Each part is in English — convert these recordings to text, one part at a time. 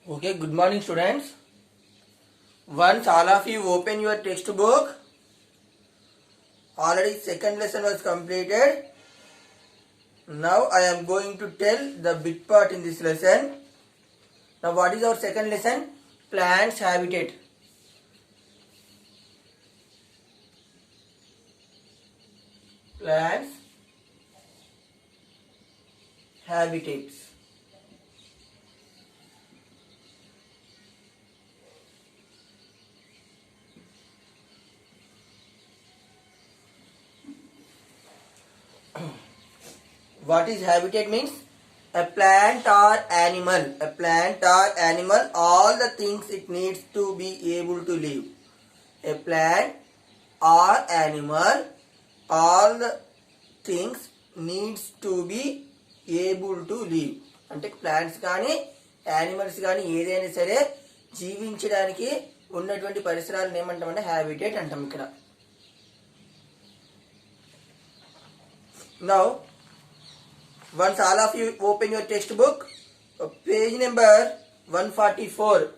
Okay, good morning students. Once all of you open your textbook, already second lesson was completed. Now I am going to tell the big part in this lesson. Now what is our second lesson? Plants habitat. Plants habitats. What is habitat means? A plant or animal. A plant or animal, all the things it needs to be able to live. A plant or animal, all the things needs to be able to live. అంటే plants కానీ animals కానీ ఏదైనా సరే జీవించడానికి ఉన్నటువంటి పరిసరాలను ఏమంటామంటే habitat అంటాం ఇక్కడ. Now once all of you open your textbook, page number 144,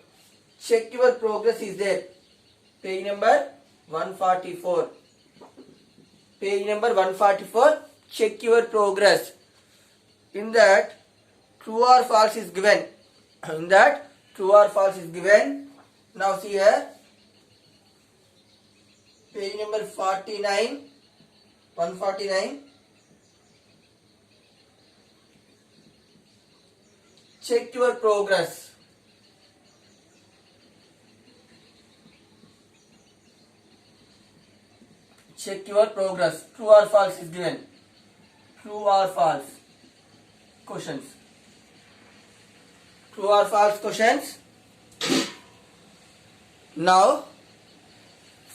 check your progress is there. Page number 144. Page number 144, check your progress. In that true or false is given. In that true or false is given. Now see here, page number 49, 149. Check your progress. Check your progress. True or false is given. True or false questions. True or false questions. Now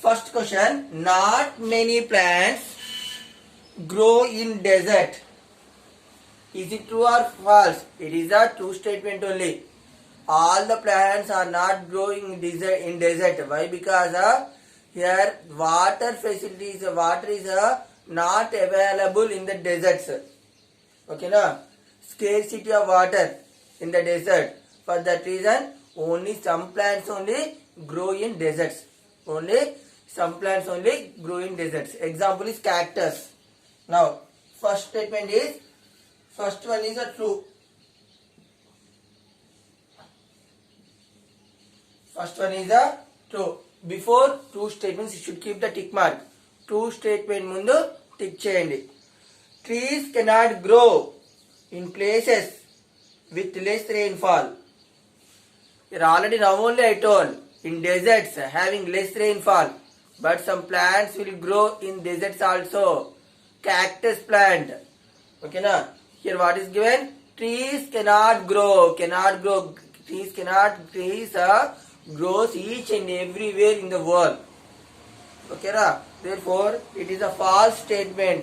first question, not many plants grow in desert. Is it true or false? It is a true statement only. All the plants are not growing in desert. Why? Because here water facilities, water is not available in the deserts. Okay, na? Scarcity of water in the desert. For that reason, only some plants only grow in deserts. Only some plants only grow in deserts. Example is cactus. Now, first statement is, first one is a true. First one is a true. Before true statements, you should keep the tick mark. True statement mundu tick cheyandi. Trees cannot grow in places with less rainfall. Here already now only I told, in deserts having less rainfall, but some plants will grow in deserts also. Cactus plant. Okay na? Here what is given? Trees cannot grow. Cannot grow. Trees grows each and everywhere in the world. Okay na? Therefore it is a false statement.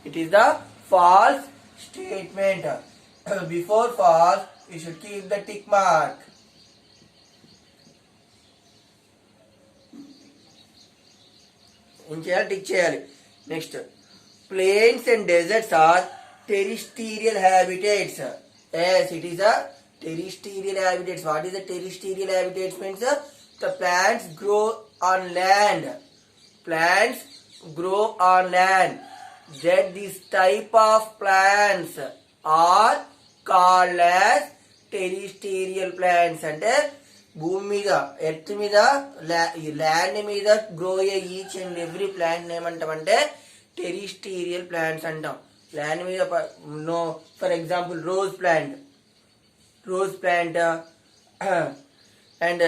It is the false statement. Before false, you should keep the tick mark. ఇంకేయాలి tick చేయాలి. Next, plains and deserts are terrestrial habitats. Yes, it is a terrestrial habitats. What is a terrestrial habitats means? The plants grow on land. Plants grow on land. That this type of plants are called as terrestrial plants. అంటే భూమి మీద, earth మీద, land మీద grow అయ్యే each and every plant ఏమంటామంటే terrestrial plants అంటాం. Land మీద నో, for example rose plant and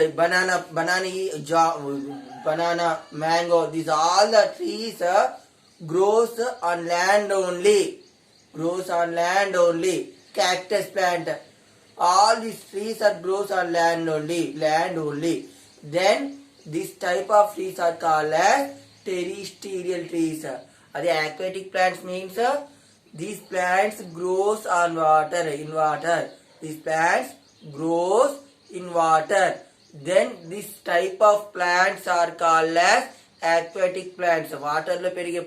banana, mango, these all the trees grows on land only. Cactus plant, all these trees are grows on land only. Then this type of trees are called as terrestrial trees. Adi aquatic plants means these plants grows on in water. These plants grows in water. Then this type of plants are called as aquatic plants. Water lo perige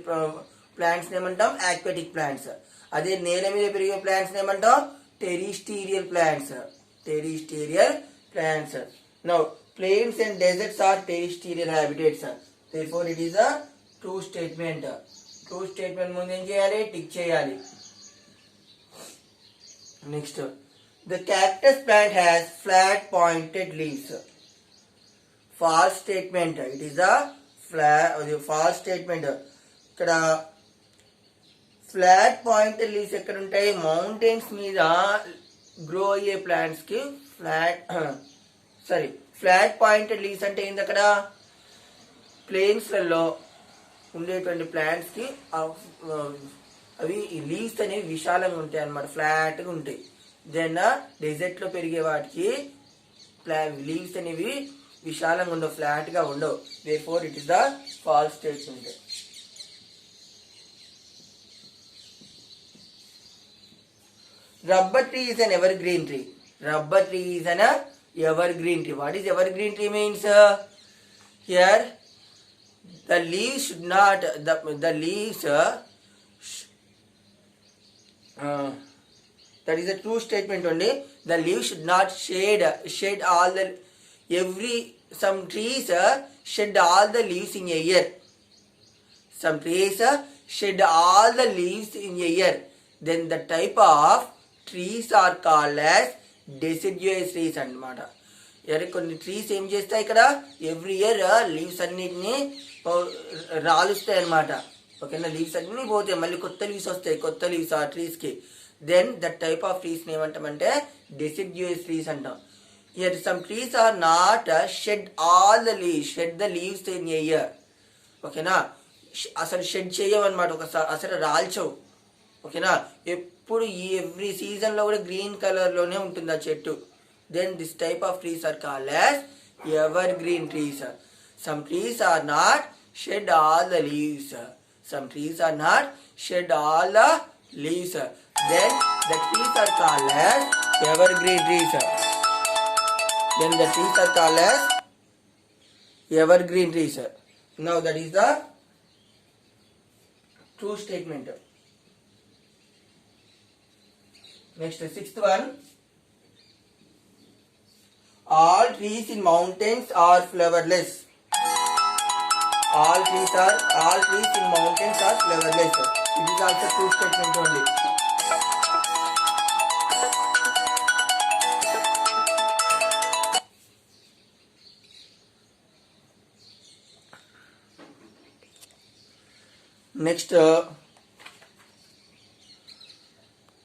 plants ఏమంటాం aquatic plants. అదే నేల మీద పెరిగే plants ఏమంటాం terrestrial plants. plants. Now, plains and deserts are terrestrial habitats. Therefore, it is a true statement. True statement ముందు ఏం చేయాలి? Tick చేయాలి. Next, the cactus plant has flat pointed leaves. False statement. It is a false statement. ఇక్కడ flat pointed leaves ఎక్కడ ఉంటాయి? Mountains మీద grow అయ్యే plants కి ఫ్లాట్ పాయింటెడ్ లీవ్స్ అంటే ఏంది? అక్కడ ప్లేన్స్లలో ఉండేటువంటి ప్లాంట్స్ కి అవి లీవ్స్ అనేవి విశాలంగా ఉంటాయి అన్నమాట, ఫ్లాట్ గా ఉంటాయి. దెన్ డెజర్ట్ లో పెరిగే వాటికి లీవ్స్ అనేవి విశాలంగా ఉండవు, ఫ్లాట్ గా ఉండవు. Therefore it is the false statement. Rubber tree is an evergreen tree. Rubber tree is an evergreen tree. What is evergreen tree means? Here the leaves should not the leaves that is a true statement only. The leaves should not shed all the some trees shed all the leaves in a year. Some trees shed all the leaves in a year. Then the type of trees are called as deciduous trees అన్నమాట. కొన్ని trees ఏం చేస్తాయి? ఇక్కడ every year leaves అన్నిటిని రాలుస్తాయి అన్నమాట. ఓకేనా? Leaves అన్ని పోతాయి, మళ్ళీ కొత్త లీవ్స్ వస్తాయి, కొత్త లీవ్స్ ఆ ట్రీస్ కి. Then that type of trees ఏమంటామంటే డెసిడ్యుయస్ ట్రీస్ అంటాం. Here some trees are not shed all the leaves, shed the leaves in a year. ఓకేనా? అసలు షెడ్ చేయవన్నమాట, అసలు రాల్చవు. ఓకేనా? ఎప్పుడు ఎవ్రీ సీజన్ లో కూడా గ్రీన్ కలర్ లోనే ఉంటుంది ఆ చెట్టు. Then this type of trees are called as evergreen trees. Some trees are not shed all the leaves. Some trees are not shed all the leaves. Then the trees are called as evergreen trees. Then the trees are called as evergreen trees. Now that is the true statement. Next, sixth one. All trees in mountains are flowerless. All trees in mountains are flowerless. It is also true statement only. Next,